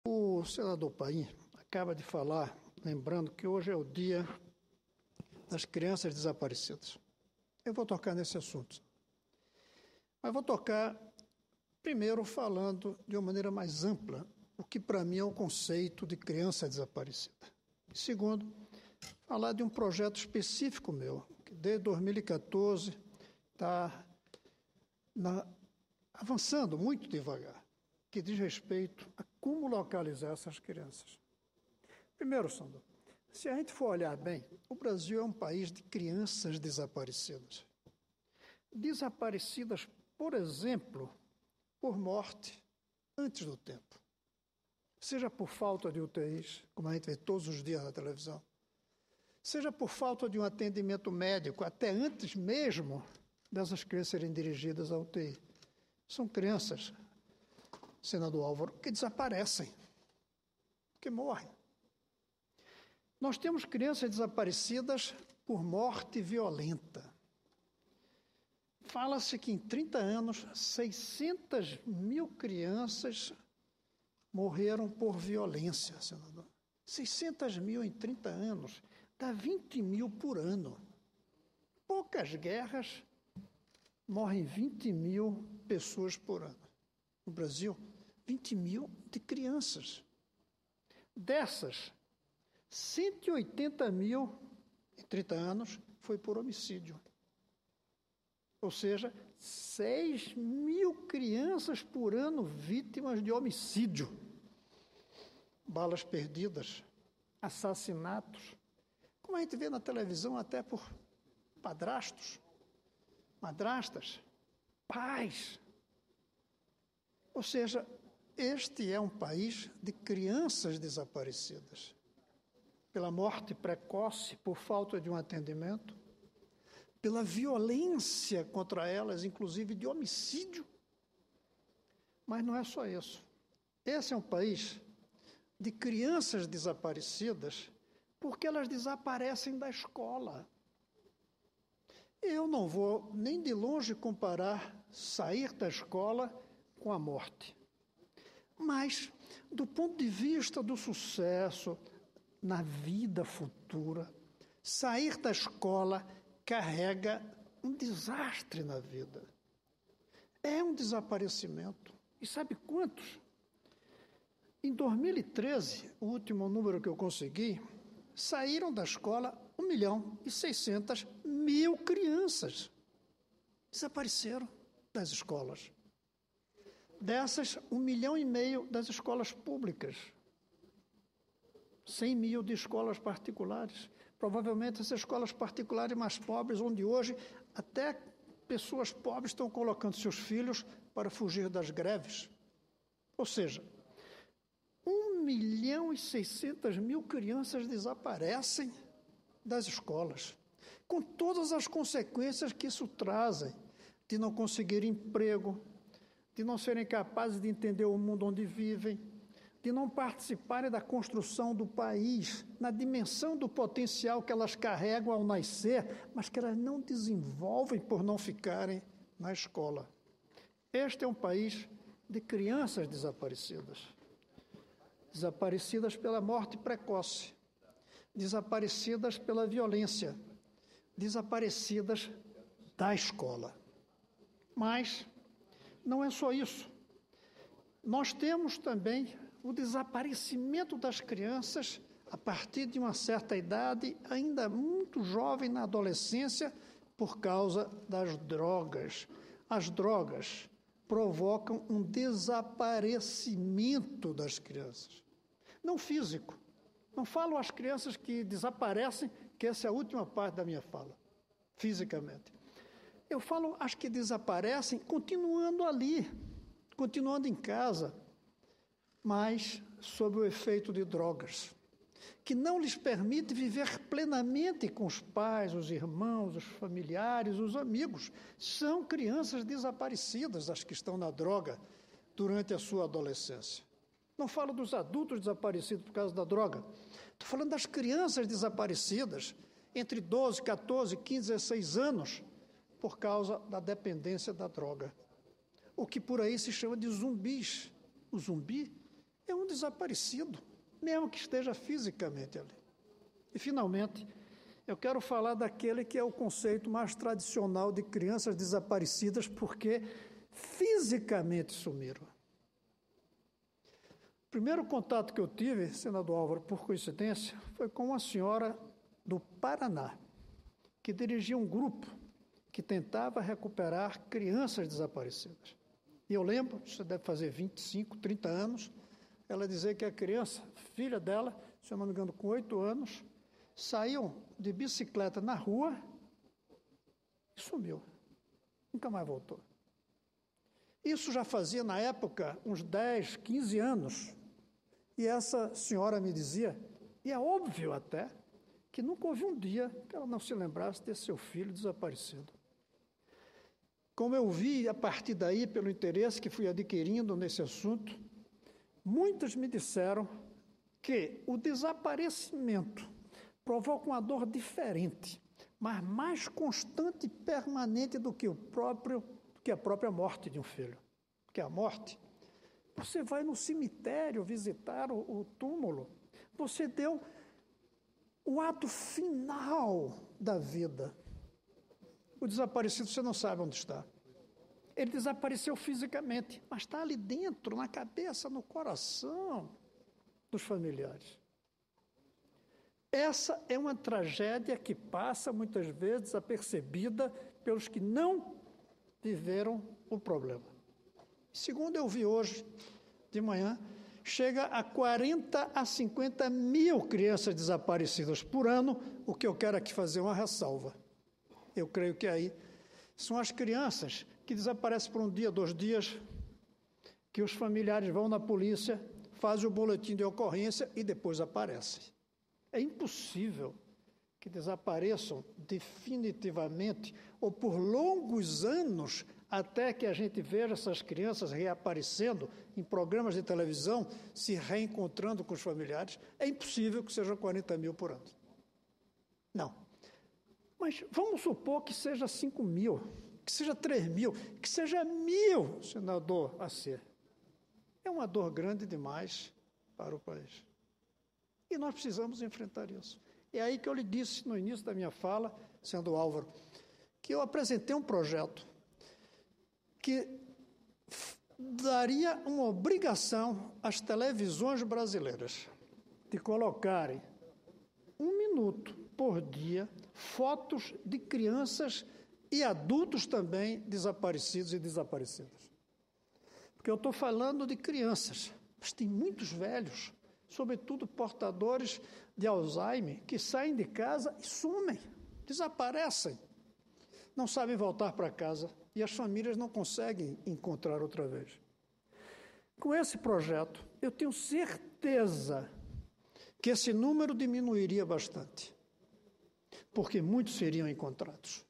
O senador Paim acaba de falar, lembrando que hoje é o dia das crianças desaparecidas. Eu vou tocar nesse assunto. Mas vou tocar primeiro falando de uma maneira mais ampla o que para mim é o conceito de criança desaparecida. E segundo, falar de um projeto específico meu, que desde 2014 está avançando muito devagar, que diz respeito a como localizar essas crianças. Primeiro, Sandro, se a gente for olhar bem, o Brasil é um país de crianças desaparecidas. Desaparecidas, por exemplo, por morte antes do tempo. Seja por falta de UTIs, como a gente vê todos os dias na televisão, seja por falta de um atendimento médico, até antes mesmo dessas crianças serem dirigidas à UTI. São crianças, senador Álvaro, que desaparecem, que morrem. Nós temos crianças desaparecidas por morte violenta. Fala-se que em 30 anos, 600 mil crianças morreram por violência, senador. 600 mil em 30 anos, dá 20 mil por ano. Poucas guerras, morrem 20 mil pessoas por ano. No Brasil, 20 mil de crianças. Dessas, 180 mil em 30 anos foi por homicídio. Ou seja, 6 mil crianças por ano vítimas de homicídio. Balas perdidas, assassinatos. Como a gente vê na televisão, até por padrastos, madrastas, pais. Ou seja, este é um país de crianças desaparecidas. Pela morte precoce, por falta de um atendimento, pela violência contra elas, inclusive de homicídio. Mas não é só isso. Esse é um país de crianças desaparecidas porque elas desaparecem da escola. Eu não vou nem de longe comparar sair da escola com a morte. Mas, do ponto de vista do sucesso na vida futura, sair da escola carrega um desastre na vida. É um desaparecimento. E sabe quantos? Em 2013, o último número que eu consegui, saíram da escola 1.600.000 crianças. Desapareceram das escolas. Dessas, 1,5 milhão das escolas públicas. 100 mil de escolas particulares. Provavelmente essas escolas particulares mais pobres, onde hoje até pessoas pobres estão colocando seus filhos para fugir das greves. Ou seja, 1.600.000 crianças desaparecem das escolas, com todas as consequências que isso trazem, de não conseguir emprego, de não serem capazes de entender o mundo onde vivem, de não participarem da construção do país, na dimensão do potencial que elas carregam ao nascer, mas que elas não desenvolvem por não ficarem na escola. Este é um país de crianças desaparecidas. Desaparecidas pela morte precoce, desaparecidas pela violência, desaparecidas da escola. Mas não é só isso. Nós temos também o desaparecimento das crianças a partir de uma certa idade, ainda muito jovem na adolescência, por causa das drogas. As drogas provocam um desaparecimento das crianças. Não físico. Não falo às crianças que desaparecem, que essa é a última parte da minha fala, fisicamente. Eu falo às que desaparecem continuando ali, continuando em casa, mas sob o efeito de drogas, que não lhes permite viver plenamente com os pais, os irmãos, os familiares, os amigos. São crianças desaparecidas as que estão na droga durante a sua adolescência. Não falo dos adultos desaparecidos por causa da droga. Estou falando das crianças desaparecidas entre 12, 14, 15, 16 anos por causa da dependência da droga. O que por aí se chama de zumbis. O zumbi é um desaparecido, mesmo que esteja fisicamente ali. E, finalmente, eu quero falar daquele que é o conceito mais tradicional de crianças desaparecidas, porque fisicamente sumiram. O primeiro contato que eu tive, senador Álvaro, por coincidência, foi com uma senhora do Paraná, que dirigia um grupo que tentava recuperar crianças desaparecidas. E eu lembro, isso deve fazer 25, 30 anos, ela dizia que a criança, filha dela, se eu não me engano, com 8 anos, saiu de bicicleta na rua e sumiu. Nunca mais voltou. Isso já fazia, na época, uns 10, 15 anos. E essa senhora me dizia, e é óbvio até, que nunca houve um dia que ela não se lembrasse de seu filho desaparecido. Como eu vi, a partir daí, pelo interesse que fui adquirindo nesse assunto, muitos me disseram que o desaparecimento provoca uma dor diferente, mas mais constante e permanente do que a própria morte de um filho. Porque a morte, você vai no cemitério visitar o túmulo, você deu o ato final da vida. O desaparecido, você não sabe onde está. Ele desapareceu fisicamente, mas está ali dentro, na cabeça, no coração dos familiares. Essa é uma tragédia que passa, muitas vezes, desapercebida pelos que não viveram o problema. Segundo eu vi hoje, de manhã, chega a 40 a 50 mil crianças desaparecidas por ano, o que eu quero aqui fazer uma ressalva. Eu creio que aí são as crianças que desaparecem por um dia, 2 dias, que os familiares vão na polícia, fazem o boletim de ocorrência e depois aparecem. É impossível que desapareçam definitivamente ou por longos anos até que a gente veja essas crianças reaparecendo em programas de televisão, se reencontrando com os familiares. É impossível que sejam 40 mil por ano. Não. Mas vamos supor que seja 5 mil, que seja 3 mil, que seja 1.000, senador Acer. É uma dor grande demais para o país. E nós precisamos enfrentar isso. É aí que eu lhe disse no início da minha fala, senador Álvaro, que eu apresentei um projeto que daria uma obrigação às televisões brasileiras de colocarem 1 minuto por dia fotos de crianças e adultos também desaparecidos e desaparecidas. Porque eu estou falando de crianças, mas tem muitos velhos, sobretudo portadores de Alzheimer, que saem de casa e sumem, desaparecem, não sabem voltar para casa e as famílias não conseguem encontrar outra vez. Com esse projeto, eu tenho certeza que esse número diminuiria bastante, porque muitos seriam encontrados.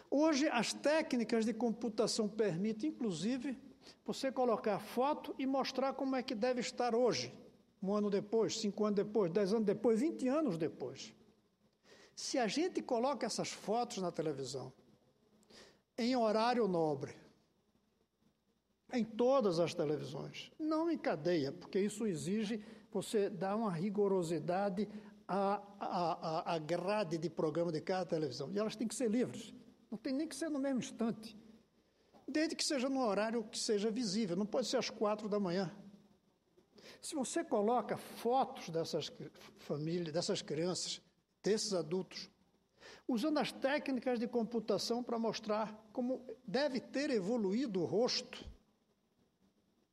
Hoje, as técnicas de computação permitem, inclusive, você colocar foto e mostrar como é que deve estar hoje, 1 ano depois, 5 anos depois, 10 anos depois, 20 anos depois. Se a gente coloca essas fotos na televisão, em horário nobre, em todas as televisões, não em cadeia, porque isso exige você dar uma rigorosidade à grade de programa de cada televisão. E elas têm que ser livres, não tem nem que ser no mesmo instante, desde que seja no horário que seja visível, não pode ser às 4 da manhã. Se você coloca fotos dessas famílias, dessas crianças, desses adultos, usando as técnicas de computação para mostrar como deve ter evoluído o rosto,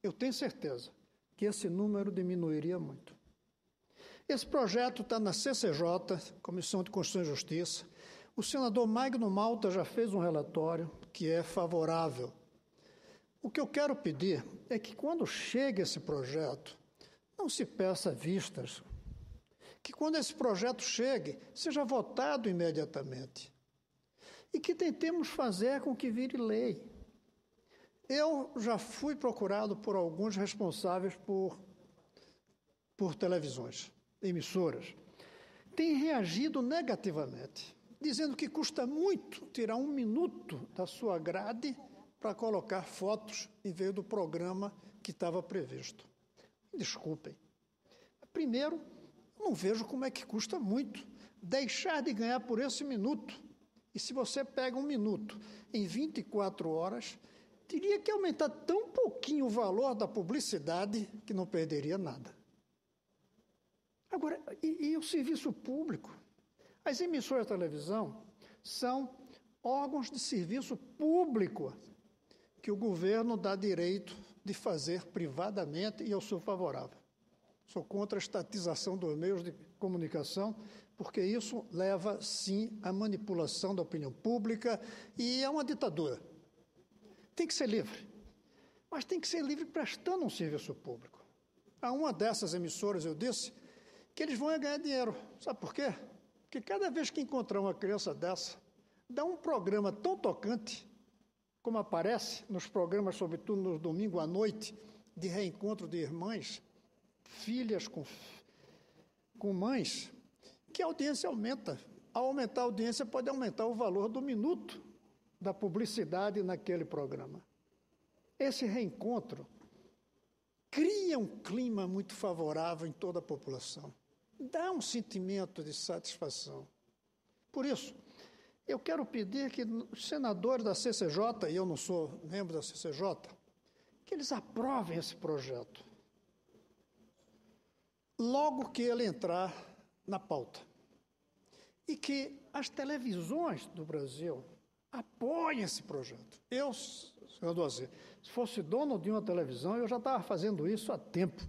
eu tenho certeza que esse número diminuiria muito. Esse projeto está na CCJ, Comissão de Constituição e Justiça. O senador Magno Malta já fez um relatório que é favorável. O que eu quero pedir é que, quando chegue esse projeto, não se peça vistas, que quando esse projeto chegue, seja votado imediatamente e que tentemos fazer com que vire lei. Eu já fui procurado por alguns responsáveis por televisões, emissoras. Têm reagido negativamente, dizendo que custa muito tirar 1 minuto da sua grade para colocar fotos em vez do programa que estava previsto. Desculpem. Primeiro, não vejo como é que custa muito deixar de ganhar por esse minuto. E se você pega um minuto em 24 horas, teria que aumentar tão pouquinho o valor da publicidade que não perderia nada. Agora, e o serviço público? As emissoras de televisão são órgãos de serviço público que o governo dá direito de fazer privadamente e eu sou favorável. Sou contra a estatização dos meios de comunicação, porque isso leva, sim, à manipulação da opinião pública e é uma ditadura. Tem que ser livre, mas tem que ser livre prestando um serviço público. A uma dessas emissoras, eu disse, que eles vão ganhar dinheiro. Sabe por quê? Porque cada vez que encontrar uma criança dessa, dá um programa tão tocante, como aparece nos programas, sobretudo no domingo à noite, de reencontro de irmãs, filhas com mães, que a audiência aumenta. Ao aumentar a audiência, pode aumentar o valor do minuto da publicidade naquele programa. Esse reencontro cria um clima muito favorável em toda a população. Dá um sentimento de satisfação. Por isso, eu quero pedir que os senadores da CCJ, e eu não sou membro da CCJ, que eles aprovem esse projeto logo que ele entrar na pauta. E que as televisões do Brasil apoiem esse projeto. Eu, senador Azê, se fosse dono de uma televisão, eu já estava fazendo isso há tempo.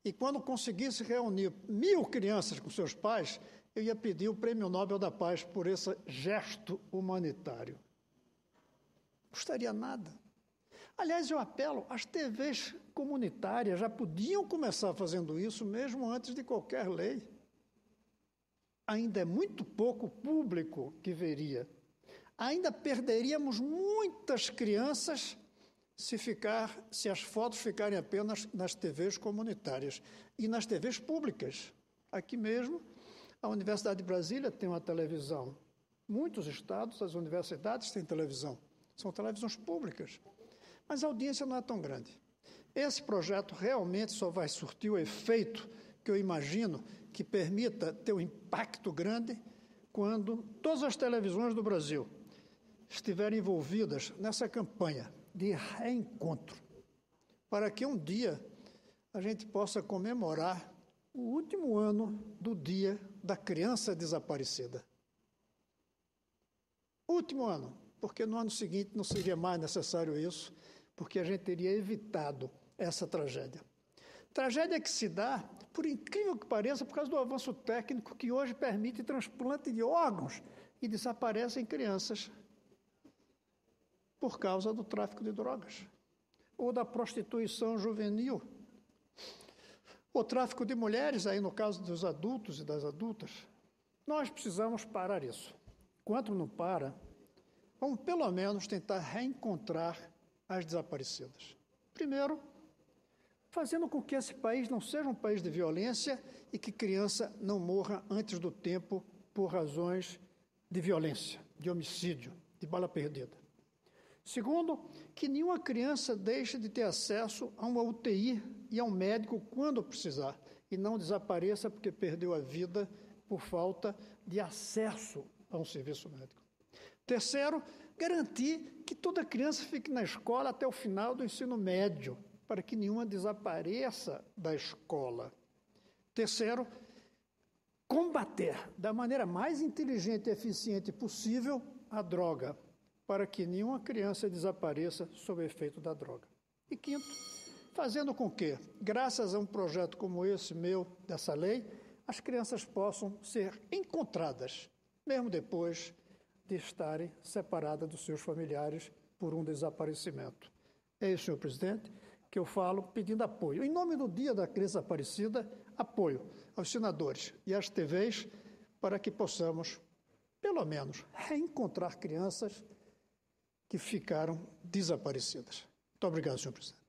E quando conseguisse reunir 1.000 crianças com seus pais, eu ia pedir o Prêmio Nobel da Paz por esse gesto humanitário. Não custaria nada. Aliás, eu apelo, as TVs comunitárias já podiam começar fazendo isso mesmo antes de qualquer lei. Ainda é muito pouco público que veria. Ainda perderíamos muitas crianças se as fotos ficarem apenas nas TVs comunitárias e nas TVs públicas. Aqui mesmo, a Universidade de Brasília tem uma televisão. Muitos estados, as universidades têm televisão. São televisões públicas. Mas a audiência não é tão grande. Esse projeto realmente só vai surtir o efeito que eu imagino que permita ter um impacto grande quando todas as televisões do Brasil estiverem envolvidas nessa campanha de reencontro, para que um dia a gente possa comemorar o último ano do Dia da Criança Desaparecida. Último ano, porque no ano seguinte não seria mais necessário isso, porque a gente teria evitado essa tragédia. Tragédia que se dá, por incrível que pareça, por causa do avanço técnico que hoje permite transplante de órgãos e desaparecem crianças por causa do tráfico de drogas, ou da prostituição juvenil, o tráfico de mulheres, aí no caso dos adultos e das adultas. Nós precisamos parar isso. Enquanto não para, vamos pelo menos tentar reencontrar as desaparecidas. Primeiro, fazendo com que esse país não seja um país de violência e que criança não morra antes do tempo por razões de violência, de homicídio, de bala perdida. Segundo, que nenhuma criança deixe de ter acesso a uma UTI e a um médico quando precisar e não desapareça porque perdeu a vida por falta de acesso a um serviço médico. Terceiro, garantir que toda criança fique na escola até o final do ensino médio, para que nenhuma desapareça da escola. Terceiro, combater da maneira mais inteligente e eficiente possível a droga, para que nenhuma criança desapareça sob o efeito da droga. E quinto, fazendo com que, graças a um projeto como esse meu, dessa lei, as crianças possam ser encontradas, mesmo depois de estarem separadas dos seus familiares por um desaparecimento. É isso, senhor presidente, que eu falo pedindo apoio. Em nome do Dia da Criança Desaparecida, apoio aos senadores e às TVs para que possamos, pelo menos, reencontrar crianças que ficaram desaparecidas. Muito obrigado, senhor presidente.